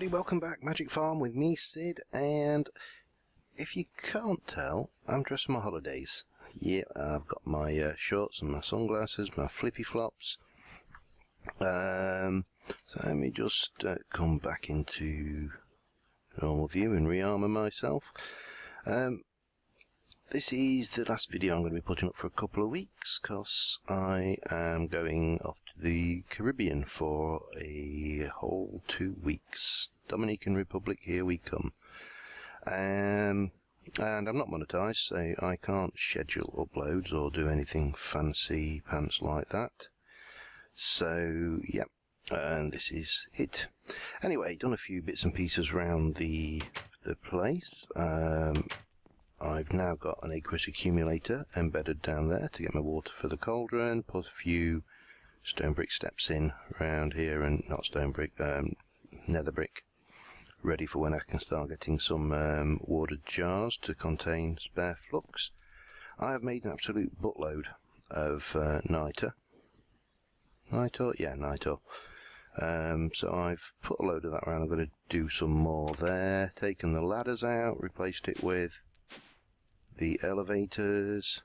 everybody, welcome back. Magic Farm with me, Sid, and if you can't tell, I'm dressed for my holidays. Yeah, I've got my shorts and my sunglasses, my flippy flops. So let me just come back into normal view and re-armour myself. This is the last video I'm going to be putting up for a couple of weeks, because I am going off to the Caribbean for a whole 2 weeks. Dominican Republic, here we come. And I'm not monetized, so I can't schedule uploads or do anything fancy pants like that. So, yeah, and this is it. Anyway, done a few bits and pieces around the place. I've now got an aqueous accumulator embedded down there to get my water for the cauldron, put a few stone brick steps in around here, and not stone brick, nether brick, ready for when I can start getting some watered jars to contain spare flux. I have made an absolute buttload of niter. Niter? Yeah, niter. So I've put a load of that around. I'm going to do some more there, taken the ladders out, replaced it with the elevators.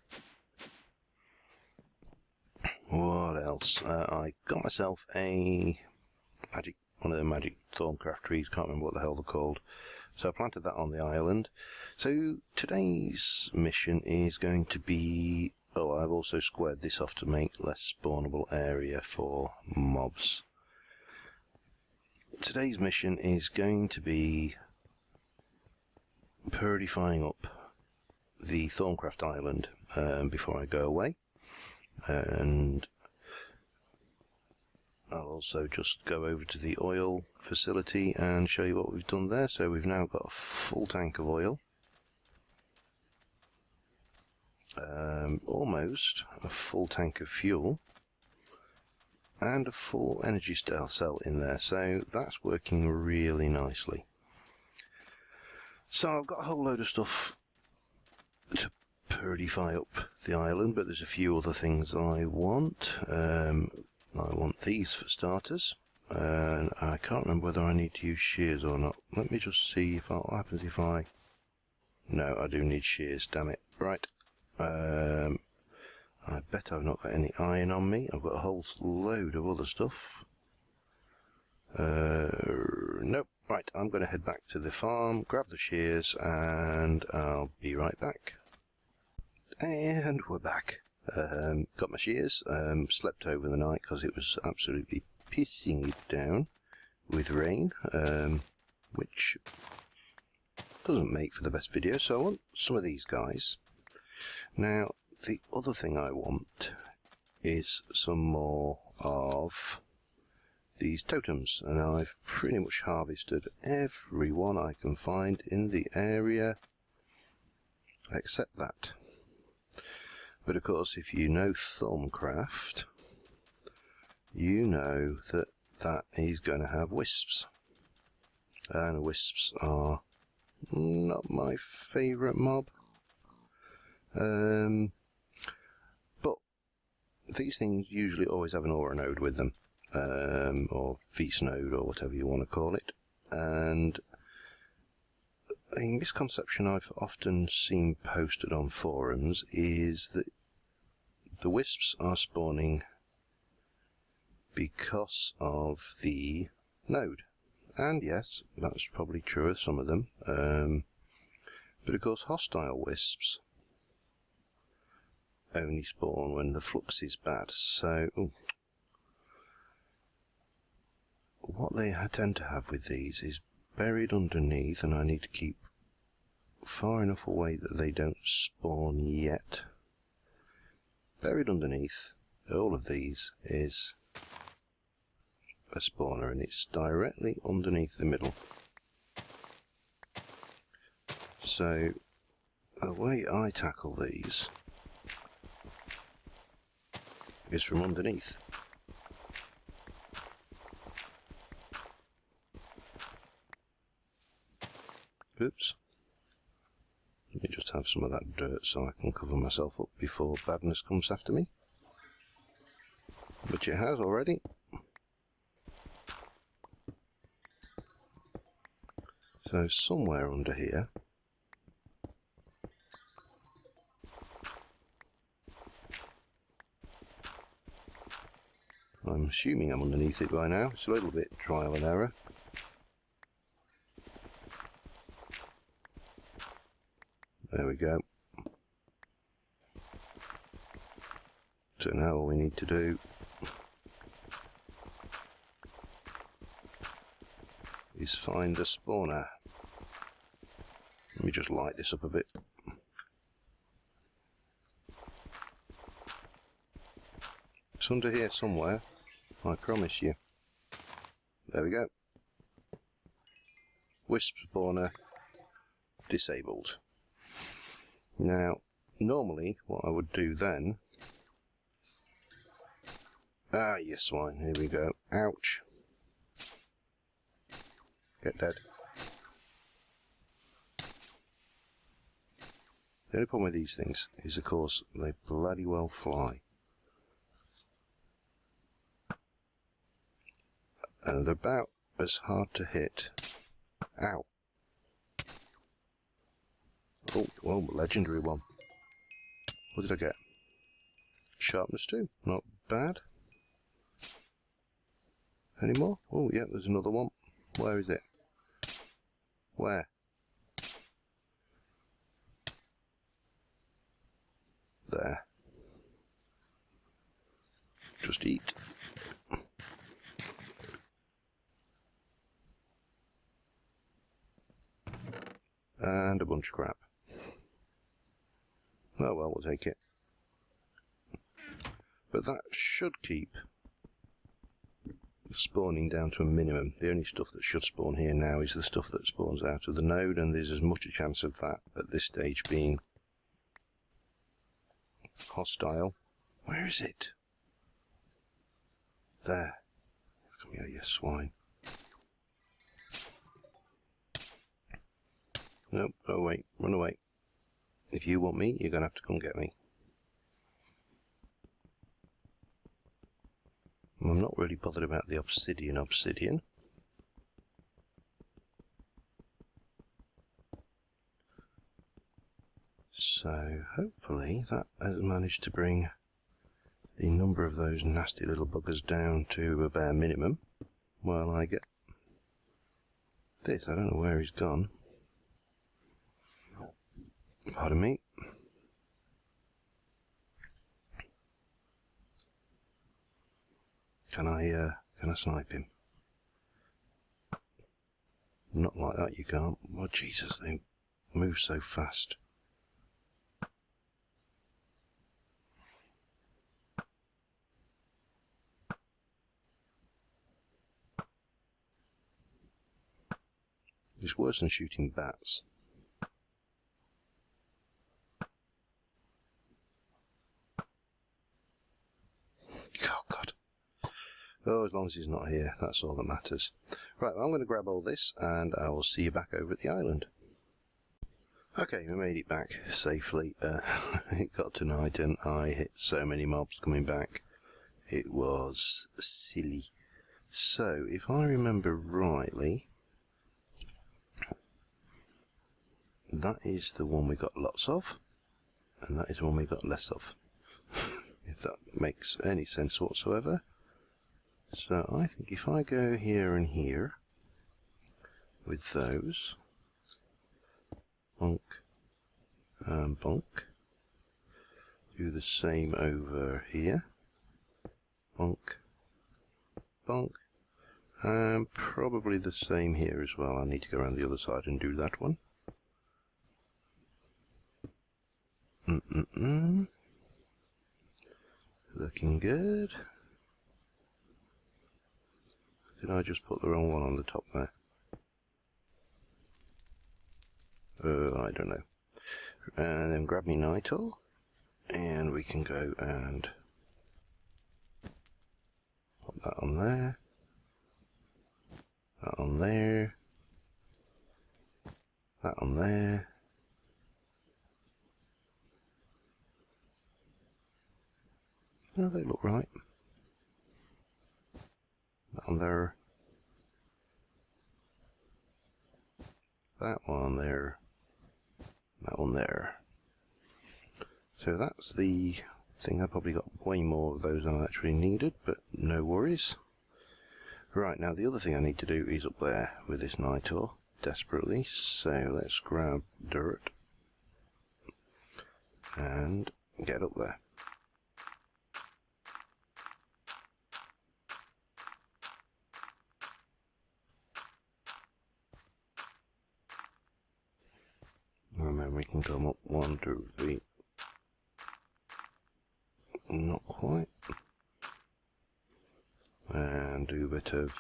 What else? I got myself one of the magic Thaumcraft trees, can't remember what the hell they're called. So I planted that on the island. So today's mission is going to be, I've also squared this off to make less spawnable area for mobs. Today's mission is going to be purifying up the Thaumcraft Island before I go away, and I'll also just go over to the oil facility and show you what we've done there. So we've now got a full tank of oil, almost a full tank of fuel, and a full energy cell in there, so that's working really nicely. So I've got a whole load of stuff to purify up the island, but there's a few other things I want. I want these for starters, and I can't remember whether I need to use shears or not. Let me just see what happens if I... No, I do need shears, damn it. Right. I bet I've not got any iron on me. I've got a whole load of other stuff. Nope. Right, I'm going to head back to the farm, grab the shears, and I'll be right back. And we're back. Got my shears, slept over the night because it was absolutely pissing it down with rain, which doesn't make for the best video, so I want some of these guys. Now, the other thing I want is some more of these totems, and I've pretty much harvested every one I can find in the area except that. But of course, if you know Thaumcraft, you know that that is going to have wisps, and wisps are not my favourite mob. But these things usually always have an aura node with them. Or feast node, or whatever you want to call it. And a misconception I've often seen posted on forums is that the wisps are spawning because of the node. And yes, that's probably true of some of them. But of course, hostile wisps only spawn when the flux is bad. So... what they tend to have with these is buried underneath, and I need to keep far enough away that they don't spawn yet. Buried underneath all of these is a spawner, and it's directly underneath the middle. So the way I tackle these is from underneath. Oops. Let me just have some of that dirt so I can cover myself up before badness comes after me. Which it has already. So somewhere under here, I'm assuming I'm underneath it by now. It's a little bit trial and error. There we go. So now all we need to do is find the spawner. Let me just light this up a bit. It's under here somewhere, I promise you. There we go. Wisp spawner disabled. Now, normally what I would do then... Ah, you swine, here we go. Ouch. Get dead. The only problem with these things is, of course, they bloody well fly. And they're about as hard to hit. Ow. Oh, well, legendary one. What did I get? Sharpness 2. Not bad. Any more? Oh, yeah, there's another one. Where is it? Where? There. Just eat. And a bunch of crap. Oh well, we'll take it. But that should keep the spawning down to a minimum. The only stuff that should spawn here now is the stuff that spawns out of the node, and there's as much a chance of that at this stage being hostile. Where is it? There. Come here, you swine. Nope, oh wait, run away. If you want me, you're going to have to come get me. I'm not really bothered about the obsidian. So, hopefully that has managed to bring the number of those nasty little buggers down to a bare minimum. While I get this, I don't know where he's gone. Pardon me. Can I snipe him? Not like that, you can't. Oh, Jesus, they move so fast. It's worse than shooting bats. Oh, God. Oh, as long as he's not here, that's all that matters. Right, well, I'm going to grab all this, and I will see you back over at the island. Okay, we made it back safely. It got to night, and I hit so many mobs coming back. It was silly. So, if I remember rightly, that is the one we got lots of, and that is the one we got less of. If that makes any sense whatsoever. So I think if I go here and here with those, bonk and bonk, do the same over here, bonk, bonk, and probably the same here as well. I need to go around the other side and do that one. Looking good. Did I just put the wrong one on the top there? I don't know. And then grab me Nitor, and we can go and pop that on there, that on there, that on there. No, they look right. That on there. that one there, that one there. So that's the thing. I probably got way more of those than I actually needed, but no worries. Right, now the other thing I need to do is up there with this night ore, desperately. So let's grab dirt and get up there. And then we can come up 1, 2, 3. Not quite. And do a bit of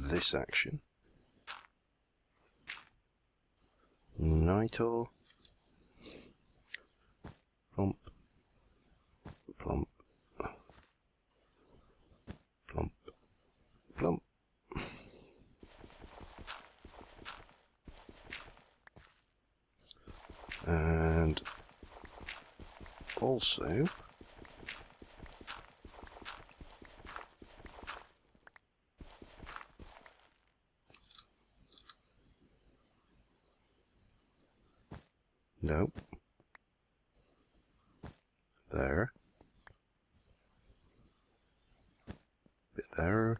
this action. Night ore. Plump. Plump. Plump. Plump. And also no, there, bit there,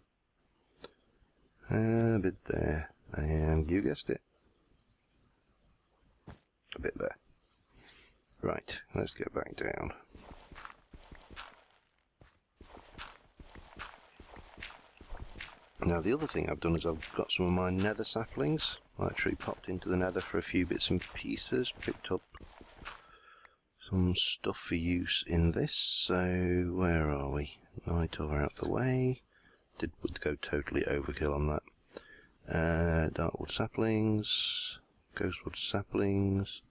a bit there, and you guessed it, a bit there. Right, let's get back down. Now the other thing I've done is I've got some of my nether saplings. I actually popped into the nether for a few bits and pieces, picked up some stuff for use in this. So where are we? Night ore out the way. Would go totally overkill on that. Darkwood saplings, ghostwood saplings,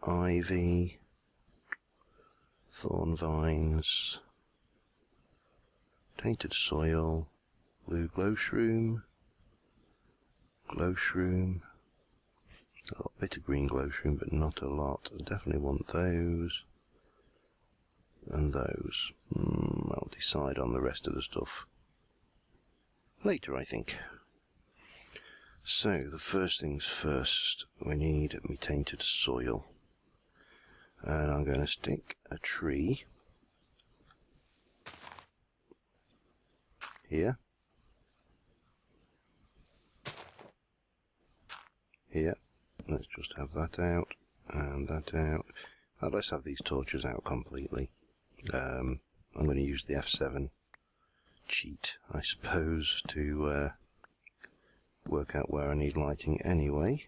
ivy, thorn vines, tainted soil, blue glow shroom, a little bit of green glow shroom, but not a lot. I definitely want those and those. I'll decide on the rest of the stuff later, I think. So the first things first, we need me tainted soil, and I'm going to stick a tree here, here. Let's just have that out and that out. Let's have these torches out completely. I'm going to use the F7 cheat, I suppose, to work out where I need lighting anyway.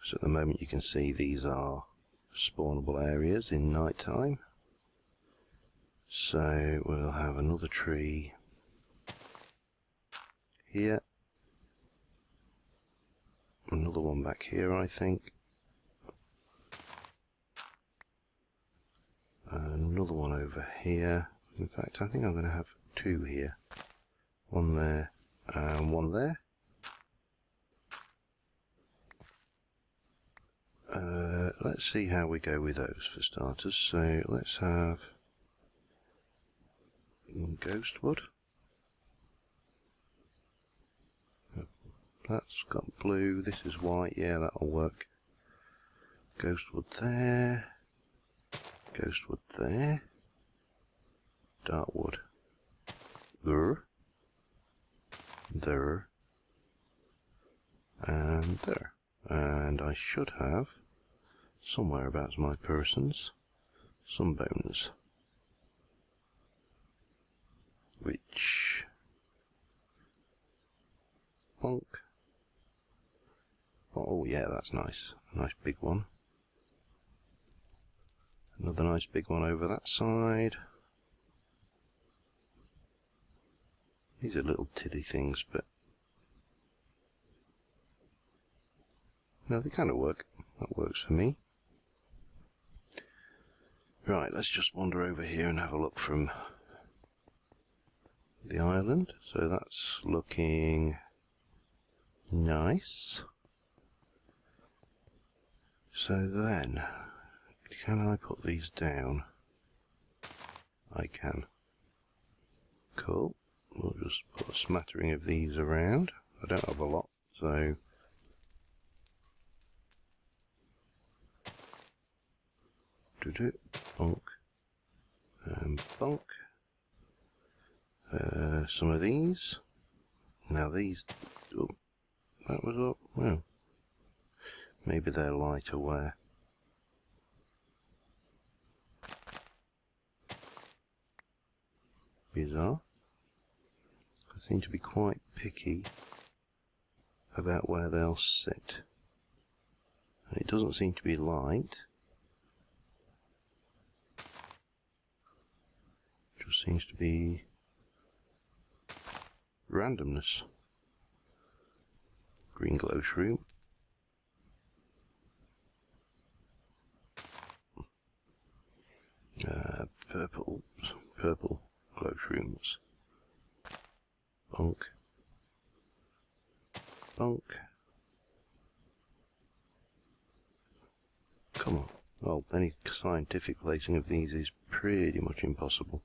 So at the moment you can see these are spawnable areas in night time. So we'll have another tree here, another one back here, I think, and another one over here. In fact, I think I'm going to have two here, one there and one there. Let's see how we go with those for starters. So let's have ghostwood. That's got blue, this is white, yeah, that'll work. Ghostwood there, ghostwood there, darkwood there, there, and there. And I should have, somewhere about my persons, some bones, which, bonk. Oh yeah, that's nice. Nice big one. Another nice big one over that side. These are little tiddy things, but no, they kind of work. That works for me. Right, let's just wander over here and have a look from the island. So that's looking nice. So then, can I put these down? I can. Cool. We'll just put a smattering of these around. I don't have a lot, so Bonk. And bonk. Some of these. Now these... Oh, that was up. Well, maybe they're lighter wear. Bizarre. I seem to be quite picky about where they'll sit. And it doesn't seem to be light. It just seems to be randomness. Green glow shroom. Purple glow shrooms. Bonk. Bonk. Come on. Well, any scientific placing of these is pretty much impossible.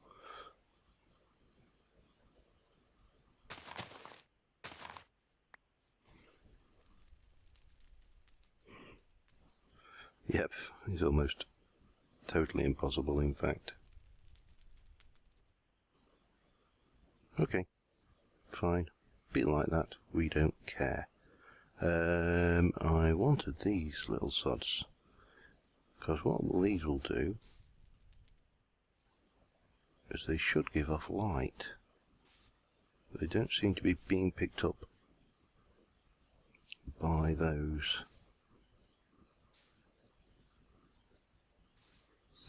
Yep, it's almost totally impossible, in fact. Okay, fine. Bit like that, we don't care. I wanted these little sods, because what these will do is they should give off light. They don't seem to be being picked up by those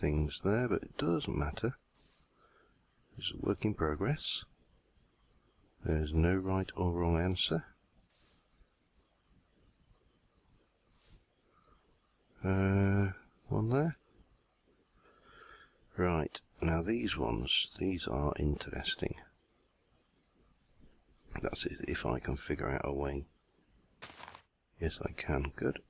things there, but it doesn't matter. It's a work in progress. There's no right or wrong answer. One there. Right, now these ones, these are interesting. That's it, if I can figure out a way. Yes, I can, good.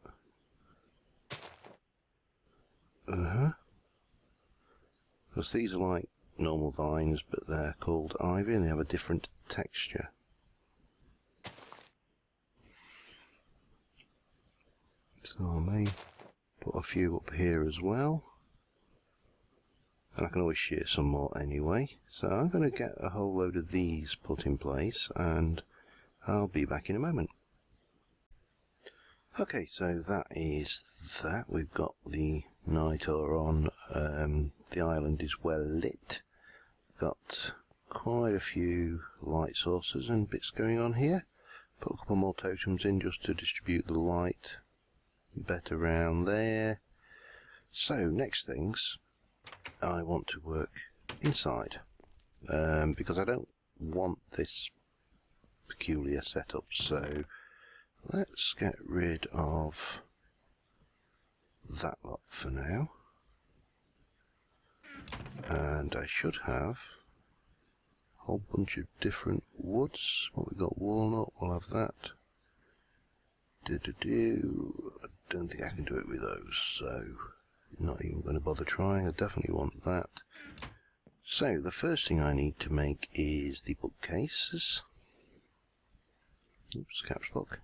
Because these are like normal vines, but they're called ivy and they have a different texture. So I may put a few up here as well. And I can always shear some more anyway. So I'm going to get a whole load of these put in place and I'll be back in a moment. Okay, so that is that. We've got the night hour on. The island is well lit. Got quite a few light sources and bits going on here. Put a couple more totems in just to distribute the light better around there. So next things, I want to work inside because I don't want this peculiar setup. So let's get rid of that lot for now. And I should have a whole bunch of different woods. What we've got, walnut, we'll have that. I don't think I can do it with those, so not even going to bother trying. I definitely want that. So the first thing I need to make is the bookcases. Oops, caps lock.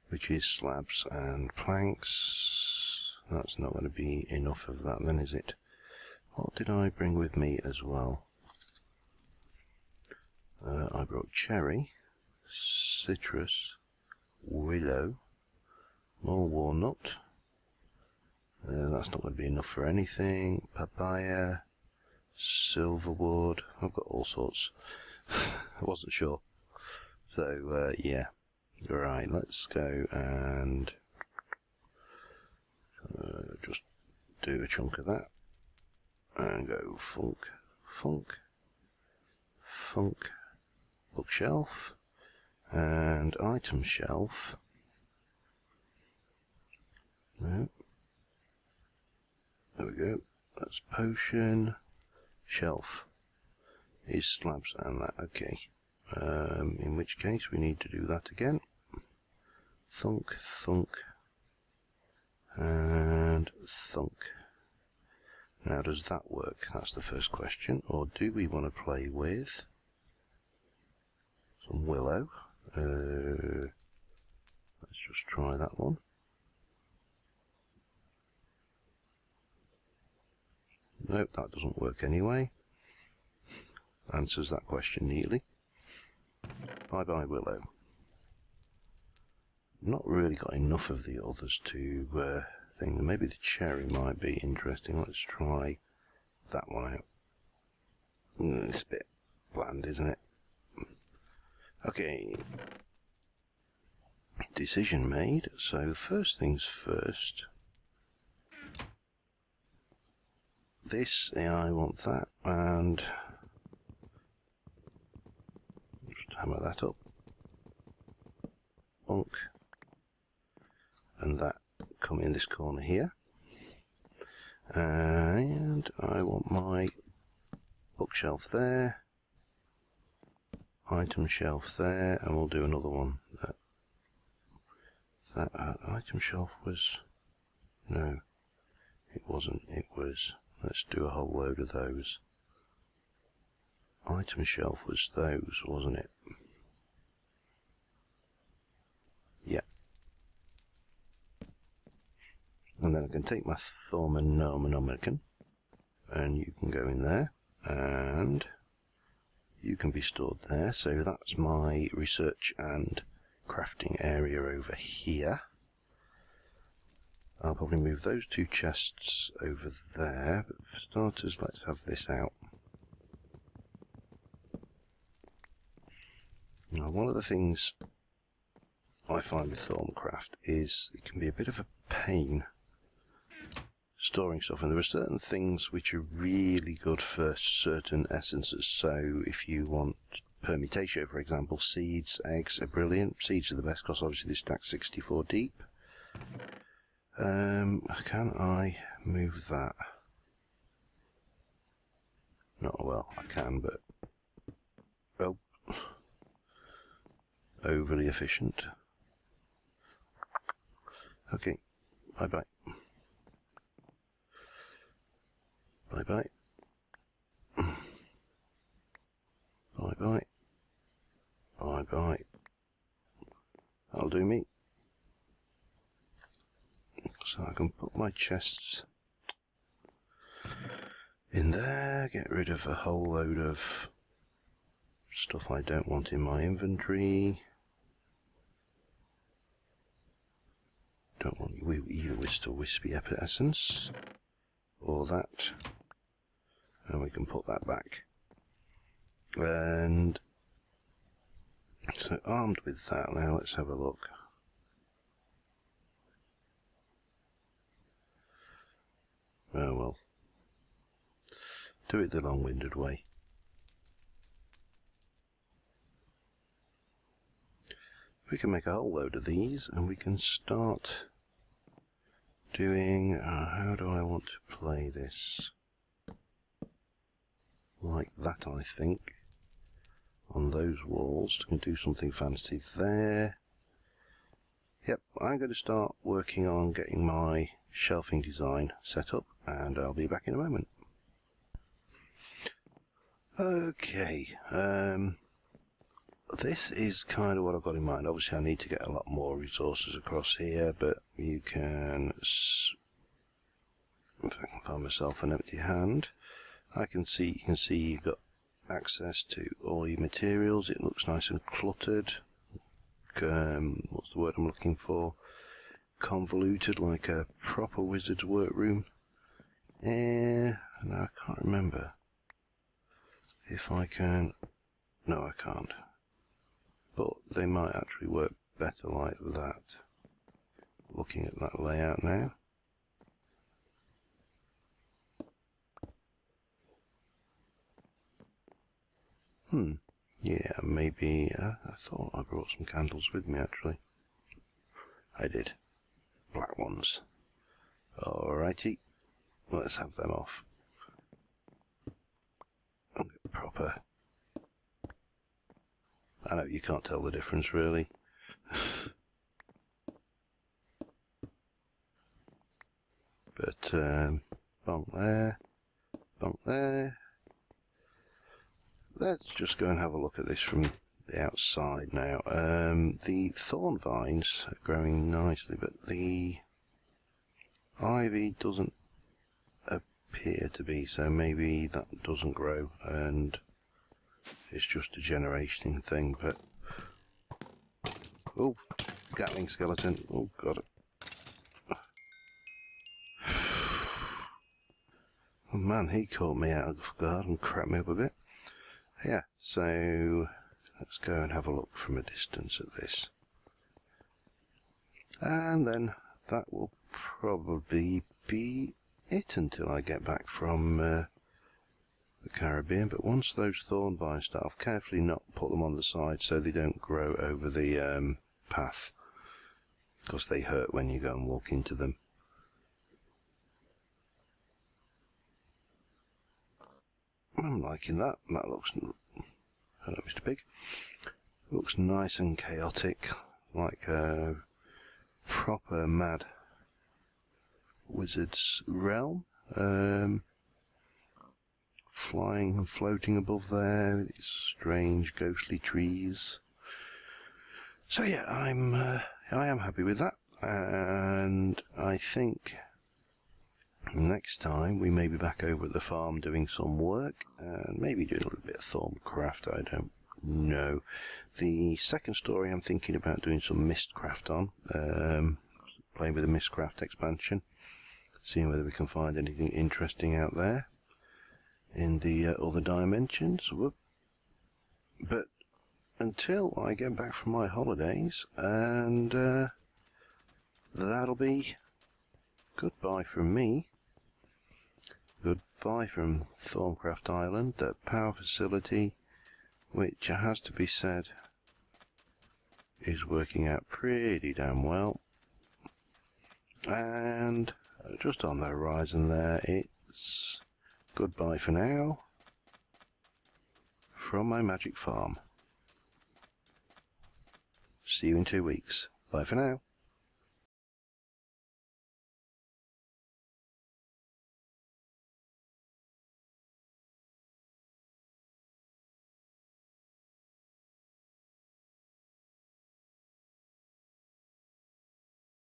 Which is slabs and planks. That's not going to be enough of that then, is it? What did I bring with me as well? I brought cherry, citrus, willow, more walnut. That's not going to be enough for anything. Papaya, silverwood. I've got all sorts. I wasn't sure. So, yeah. Right, let's go and just do a chunk of that. And go funk, funk, funk, bookshelf, and item shelf. No. There we go. That's potion. Shelf is slabs and that. Okay. In which case we need to do that again. Thunk, thunk, and thunk. Now does that work? That's the first question. Or do we want to play with some willow? Let's just try that one. Nope, that doesn't work anyway. Answers that question neatly. Bye bye willow. Not really got enough of the others to think. Maybe the cherry might be interesting. Let's try that one out. It's a bit bland, isn't it? Okay. Decision made. So first things first. This, yeah, I want that, and just hammer that up. Bonk. And that come in this corner here. And I want my bookshelf there. Item shelf there, and we'll do another one. That item shelf was... No, it wasn't. It was... Let's do a whole load of those. Item shelf was those, wasn't it? Yeah. And then I can take my Thaumcraft, and you can go in there, and you can be stored there. So that's my research and crafting area over here. I'll probably move those two chests over there, but for starters, let's have this out. Now, one of the things I find with Thaumcraft is it can be a bit of a pain storing stuff, and there are certain things which are really good for certain essences. So if you want permutation, for example, seeds, eggs are brilliant. Seeds are the best because obviously they stack 64 deep. Can I move that? Not well, I can, but oh, overly efficient. Okay, bye bye. Bye bye. Bye bye. Bye bye. That'll do me. So I can put my chests in there, get rid of a whole load of stuff I don't want in my inventory. Don't want either Whist or Wispy Essence, or that, and we can put that back. And so armed with that, now let's have a look. Oh well, do it the long-winded way. We can make a whole load of these, and we can start doing, how do I want to play this? Like that, I think. On those walls, we can do something fancy there. Yep, I'm going to start working on getting my shelving design set up, and I'll be back in a moment. Okay, this is kind of what I've got in mind. Obviously I need to get a lot more resources across here, but you can, if I can find myself an empty hand, you can see you've got access to all your materials. It looks nice and cluttered. What's the word I'm looking for? Convoluted, like a proper wizard's workroom. And I can't remember if I can. No, I can't. But they might actually work better like that. Looking at that layout now. Yeah, maybe. I thought I brought some candles with me actually. I did. Black ones. Alrighty. Let's have them off. And get proper. I know you can't tell the difference really. But bump there, bump there. Let's just go and have a look at this from the outside now. The thorn vines are growing nicely, but the ivy doesn't appear to be, so maybe that doesn't grow and it's just a generation thing. But oh, Gatling skeleton, oh god. Oh man, he caught me out of guard and cracked me up a bit. Yeah, so let's go and have a look from a distance at this. And then that will probably be it until I get back from the Caribbean. But once those thorn vines start, I've carefully not put them on the side so they don't grow over the path, because they hurt when you go and walk into them. I'm liking that. That looks, hello Mr. Pig, looks nice and chaotic, like a proper mad wizard's realm. Flying and floating above there with these strange ghostly trees. So yeah, I am happy with that, and I think next time we may be back over at the farm doing some work, and maybe doing a little bit of Thaumcraft, I don't know. The second story I'm thinking about doing some Mistcraft on, playing with the Mistcraft expansion, seeing whether we can find anything interesting out there in the other dimensions. But until I get back from my holidays, and that'll be goodbye from me. Goodbye from Thaumcraft Island, that power facility, which has to be said is working out pretty damn well. And just on the horizon there, it's goodbye for now from my magic farm. See you in 2 weeks. Bye for now.